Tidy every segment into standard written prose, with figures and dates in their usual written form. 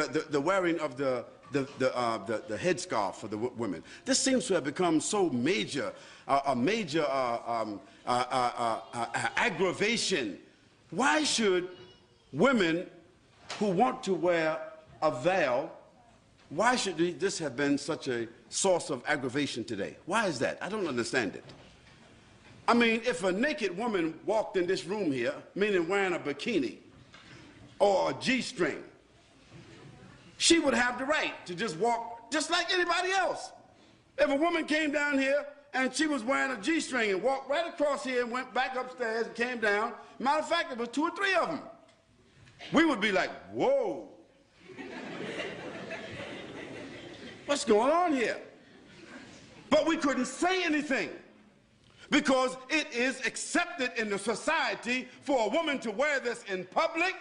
the wearing of the headscarf for the women. This seems to have become so major, a major aggravation. Why should women who want to wear a veil, why should this have been such a source of aggravation today? Why is that? I don't understand it. I mean, if a naked woman walked in this room here, meaning wearing a bikini or a G-string, she would have the right to just walk just like anybody else. If a woman came down here and she was wearing a G-string and walked right across here and went back upstairs and came down, matter of fact, there was 2 or 3 of them, we would be like, whoa. What's going on here? But we couldn't say anything because it is accepted in the society for a woman to wear this in public.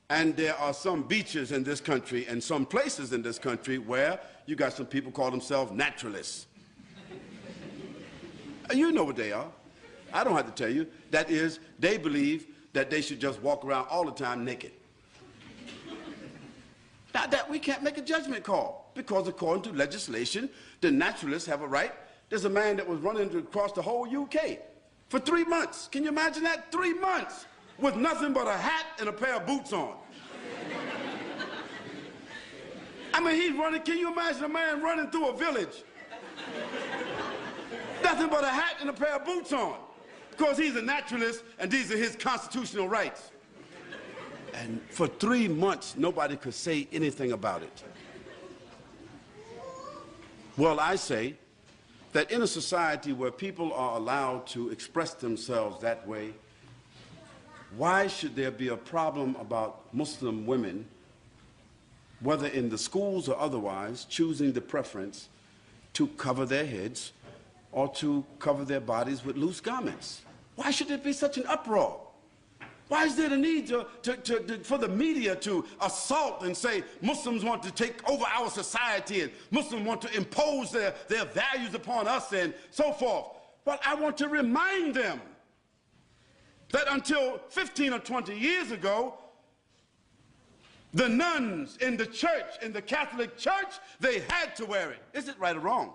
And there are some beaches in this country and some places in this country where you got some people call themselves naturalists. You know what they are. I don't have to tell you. That is, they believe that they should just walk around all the time naked. Now, that we can't make a judgment call because according to legislation, the naturalists have a right. There's a man that was running across the whole UK for 3 months. Can you imagine that? 3 months with nothing but a hat and a pair of boots on. I mean, he's running. Can you imagine a man running through a village? Nothing but a hat and a pair of boots on. Because he's a naturalist and these are his constitutional rights. And for 3 months, nobody could say anything about it. Well, I say that in a society where people are allowed to express themselves that way, why should there be a problem about Muslim women, whether in the schools or otherwise, choosing the preference to cover their heads or to cover their bodies with loose garments? Why should there be such an uproar? Why is there the need for the media to assault and say Muslims want to take over our society and Muslims want to impose their values upon us and so forth? But I want to remind them that until 15 or 20 years ago, the nuns in the church, in the Catholic Church, they had to wear it. Is it right or wrong?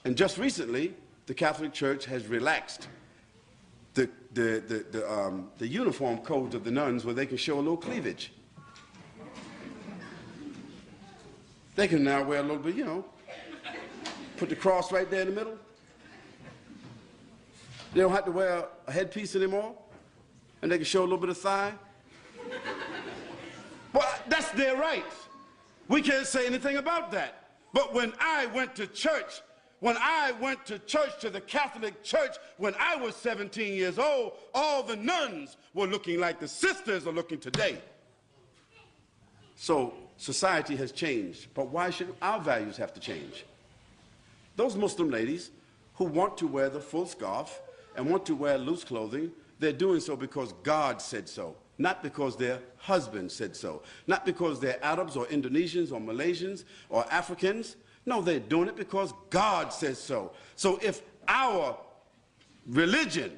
And just recently, the Catholic Church has relaxed the uniform codes of the nuns where they can show a little cleavage. They can now wear a little bit, you know, put the cross right there in the middle. They don't have to wear a headpiece anymore, and they can show a little bit of thigh. Well, that's their right. We can't say anything about that. But when I went to church, to the Catholic Church, when I was 17 years old, all the nuns were looking like the sisters are looking today. So society has changed, but why should our values have to change? Those Muslim ladies who want to wear the full scarf and want to wear loose clothing, they're doing so because God said so, not because their husband said so, not because they're Arabs or Indonesians or Malaysians or Africans. No, they're doing it because God says so. So if our religion,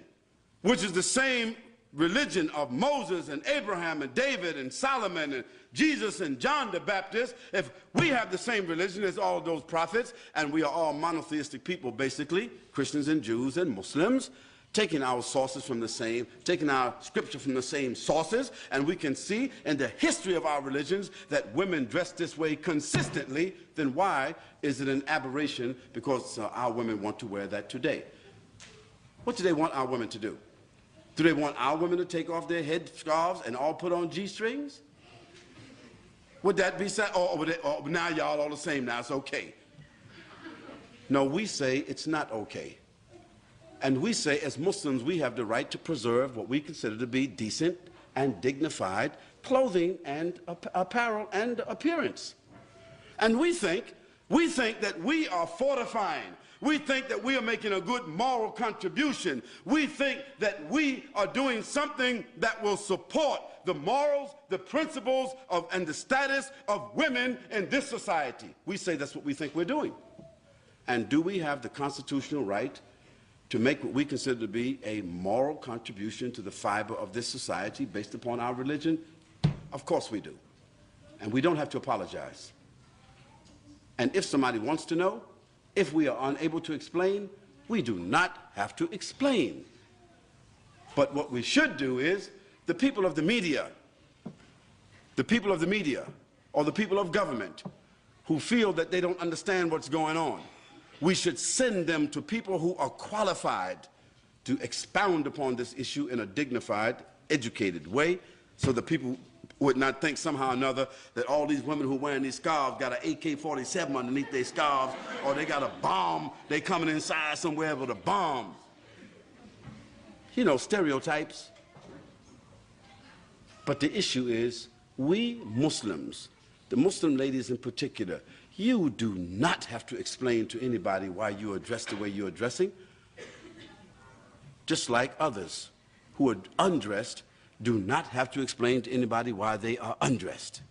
which is the same religion of Moses and Abraham and David and Solomon and Jesus and John the Baptist, if we have the same religion as all of those prophets, and we are all monotheistic people basically, Christians and Jews and Muslims, taking our sources from the same, taking our scripture from the same sources, and we can see in the history of our religions that women dress this way consistently, then why is it an aberration because our women want to wear that today? What do they want our women to do? Do they want our women to take off their head scarves and all put on G-strings? Would that be sad? Or now y'all all the same, now it's okay. No, we say it's not okay. And we say, as Muslims, we have the right to preserve what we consider to be decent and dignified clothing and apparel and appearance. And we think that we are fortifying. We think that we are making a good moral contribution. We think that we are doing something that will support the morals, the principles and the status of women in this society. We say that's what we think we're doing. And do we have the constitutional right to make what we consider to be a moral contribution to the fiber of this society based upon our religion? Of course we do. And we don't have to apologize. And if somebody wants to know, if we are unable to explain, we do not have to explain. But what we should do is, the people of the media, or the people of government who feel that they don't understand what's going on, we should send them to people who are qualified to expound upon this issue in a dignified, educated way, so that people would not think somehow or another that all these women who are wearing these scarves got an AK-47 underneath their scarves, or they got a bomb, they coming inside somewhere with a bomb. You know, stereotypes. But the issue is, we Muslims, the Muslim ladies in particular, you do not have to explain to anybody why you are dressed the way you are dressing, just like others who are undressed do not have to explain to anybody why they are undressed.